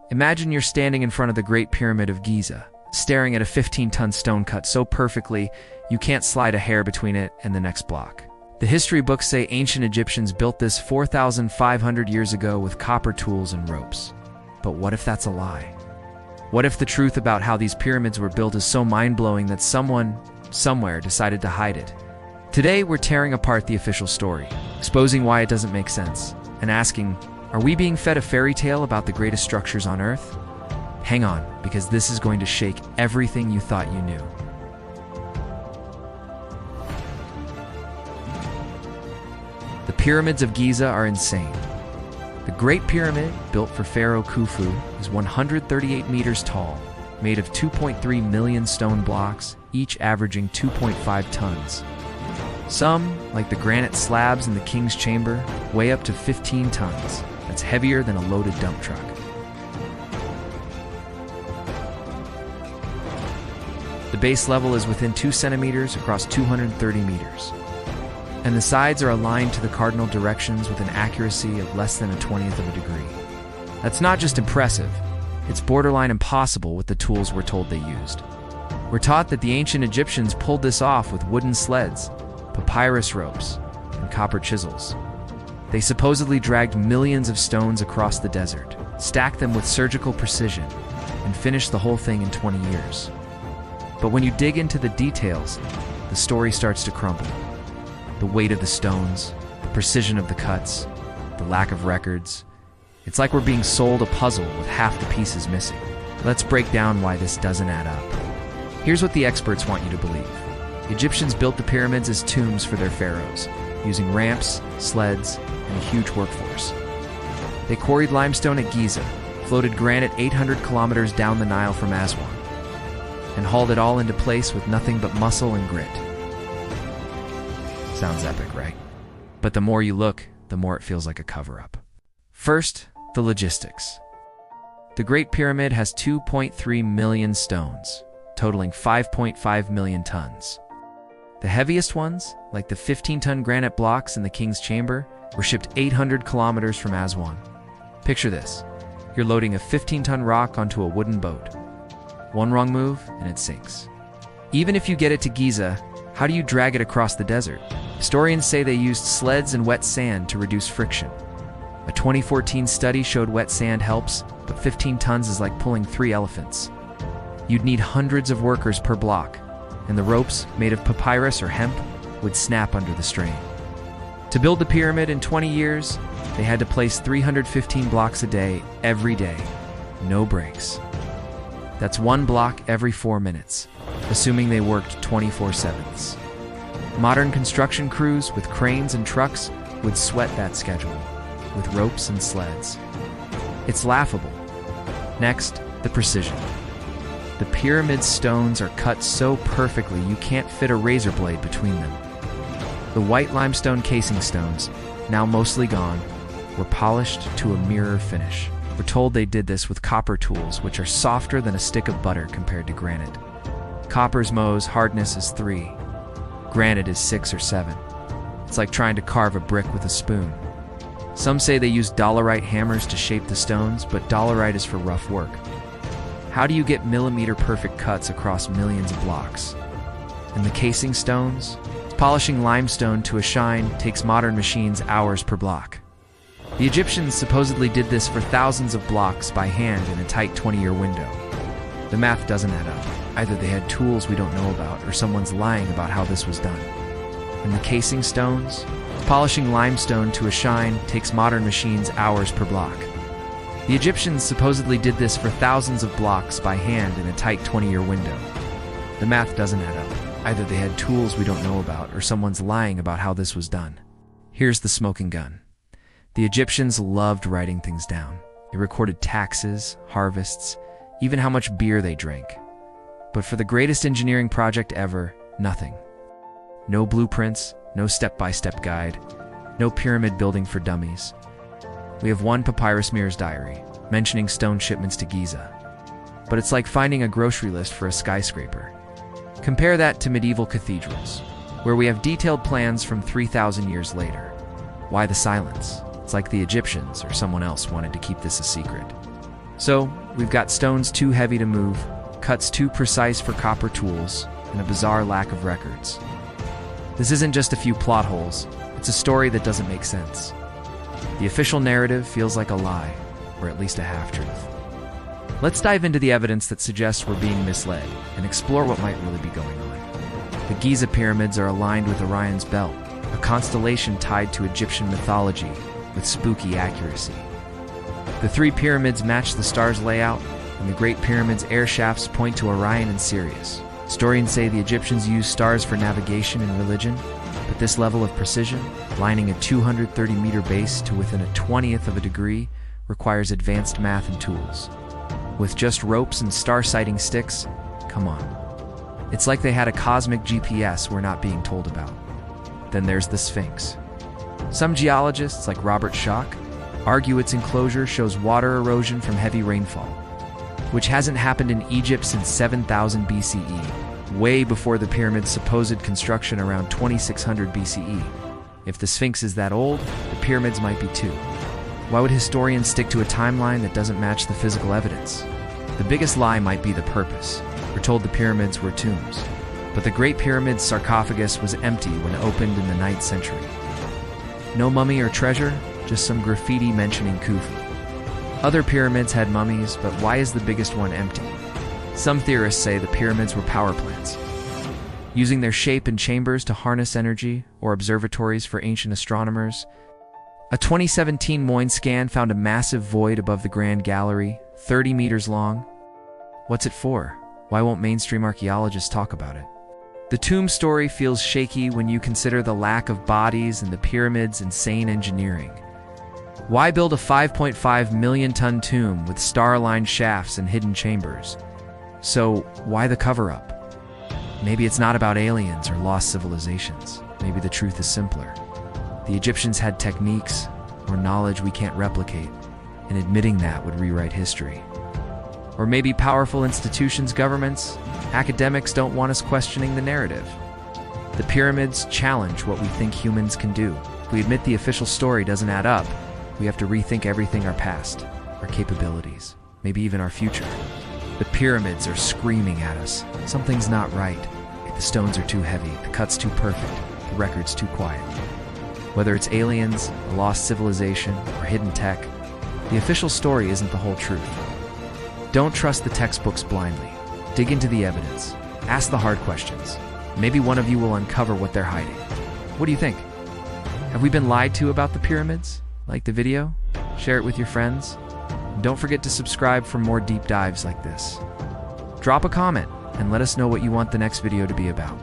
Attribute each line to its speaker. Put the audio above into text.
Speaker 1: Imagine you're standing in front of the Great Pyramid of Giza, staring at a 15-ton stone cut so perfectly you can't slide a hair between it and the next block. The history books say ancient Egyptians built this 4,500 years ago with copper tools and ropes. But what if that's a lie? What if the truth about how these pyramids were built is so mind-blowing that someone, somewhere, decided to hide it? Today, we're tearing apart the official story, exposing why it doesn't make sense, and asking, are we being fed a fairy tale about the greatest structures on Earth? Hang on, because this is going to shake everything you thought you knew. The pyramids of Giza are insane. The Great Pyramid, built for Pharaoh Khufu, is 138 meters tall, made of 2.3 million stone blocks, each averaging 2.5 tons. Some, like the granite slabs in the King's Chamber, weigh up to 15 tons. That's heavier than a loaded dump truck. The base level is within 2 centimeters across 230 meters. And the sides are aligned to the cardinal directions with an accuracy of less than a 20th of a degree. That's not just impressive, it's borderline impossible with the tools we're told they used. We're taught that the ancient Egyptians pulled this off with wooden sleds, papyrus ropes, and copper chisels. They supposedly dragged millions of stones across the desert, stacked them with surgical precision, and finished the whole thing in 20 years. But when you dig into the details, the story starts to crumble. The weight of the stones, the precision of the cuts, the lack of records. It's like we're being sold a puzzle with half the pieces missing. Let's break down why this doesn't add up. Here's what the experts want you to believe. Egyptians built the pyramids as tombs for their pharaohs, using ramps, sleds, and a huge workforce. They quarried limestone at Giza, floated granite 800 kilometers down the Nile from Aswan, and hauled it all into place with nothing but muscle and grit. Sounds epic, right? But the more you look, the more it feels like a cover-up. First, the logistics. The Great Pyramid has 2.3 million stones, totaling 5.5 million tons. The heaviest ones, like the 15-ton granite blocks in the King's Chamber, were shipped 800 kilometers from Aswan. Picture this. You're loading a 15-ton rock onto a wooden boat. One wrong move, and it sinks. Even if you get it to Giza, how do you drag it across the desert? Historians say they used sleds and wet sand to reduce friction. A 2014 study showed wet sand helps, but 15 tons is like pulling 3 elephants. You'd need hundreds of workers per block, and the ropes, made of papyrus or hemp, would snap under the strain. To build the pyramid in 20 years, they had to place 315 blocks a day, every day. No breaks. That's 1 block every 4 minutes, assuming they worked 24/7. Modern construction crews with cranes and trucks would sweat that schedule, with ropes and sleds. It's laughable. Next, the precision. The pyramid stones are cut so perfectly you can't fit a razor blade between them. The white limestone casing stones, now mostly gone, were polished to a mirror finish. We're told they did this with copper tools, which are softer than a stick of butter compared to granite. Copper's Mohs hardness is 3. Granite is 6 or 7. It's like trying to carve a brick with a spoon. Some say they used dolerite hammers to shape the stones, but dolerite is for rough work. How do you get millimeter-perfect cuts across millions of blocks? And the casing stones? Polishing limestone to a shine takes modern machines hours per block. The Egyptians supposedly did this for thousands of blocks by hand in a tight 20-year window. The math doesn't add up. Either they had tools we don't know about, or someone's lying about how this was done. And the casing stones? Polishing limestone to a shine takes modern machines hours per block. The Egyptians supposedly did this for thousands of blocks by hand in a tight 20-year window. The math doesn't add up. Either they had tools we don't know about, or someone's lying about how this was done. Here's the smoking gun. The Egyptians loved writing things down. They recorded taxes, harvests, even how much beer they drank. But for the greatest engineering project ever, nothing. No blueprints, no step-by-step guide, no pyramid building for dummies. We have one papyrus mirror's diary, mentioning stone shipments to Giza. But it's like finding a grocery list for a skyscraper. Compare that to medieval cathedrals, where we have detailed plans from 3,000 years later. Why the silence? It's like the Egyptians or someone else wanted to keep this a secret. So, we've got stones too heavy to move, cuts too precise for copper tools, and a bizarre lack of records. This isn't just a few plot holes, it's a story that doesn't make sense. The official narrative feels like a lie, or at least a half-truth. Let's dive into the evidence that suggests we're being misled, and explore what might really be going on. The Giza pyramids are aligned with Orion's belt, a constellation tied to Egyptian mythology with spooky accuracy. The three pyramids match the star's layout, and the Great Pyramid's air shafts point to Orion and Sirius. Historians say the Egyptians used stars for navigation and religion, but this level of precision, lining a 230-meter base to within a 20th of a degree, requires advanced math and tools. With just ropes and star-sighting sticks, come on. It's like they had a cosmic GPS we're not being told about. Then there's the Sphinx. Some geologists, like Robert Schoch, argue its enclosure shows water erosion from heavy rainfall, which hasn't happened in Egypt since 7000 BCE, way before the pyramid's supposed construction around 2600 BCE. If the Sphinx is that old, the pyramids might be too. Why would historians stick to a timeline that doesn't match the physical evidence? The biggest lie might be the purpose. We're told the pyramids were tombs, but the Great Pyramid's sarcophagus was empty when opened in the 9th century. No mummy or treasure, just some graffiti mentioning Khufu. Other pyramids had mummies, but why is the biggest one empty? Some theorists say the pyramids were power plants, using their shape and chambers to harness energy, or observatories for ancient astronomers. A 2017 Moine scan found a massive void above the Grand Gallery, 30 meters long. What's it for? Why won't mainstream archaeologists talk about it? The tomb story feels shaky when you consider the lack of bodies and the pyramid's insane engineering. Why build a 5.5 million-ton tomb with star-aligned shafts and hidden chambers? So, why the cover-up? Maybe it's not about aliens or lost civilizations. Maybe the truth is simpler. The Egyptians had techniques or knowledge we can't replicate, and admitting that would rewrite history. Or maybe powerful institutions, governments, academics don't want us questioning the narrative. The pyramids challenge what we think humans can do. If we admit the official story doesn't add up, we have to rethink everything: our past, our capabilities, maybe even our future. The pyramids are screaming at us. Something's not right. The stones are too heavy, the cut's too perfect, the record's too quiet. Whether it's aliens, a lost civilization, or hidden tech, the official story isn't the whole truth. Don't trust the textbooks blindly. Dig into the evidence. Ask the hard questions. Maybe one of you will uncover what they're hiding. What do you think? Have we been lied to about the pyramids? Like the video? Share it with your friends? And don't forget to subscribe for more deep dives like this. Drop a comment and let us know what you want the next video to be about.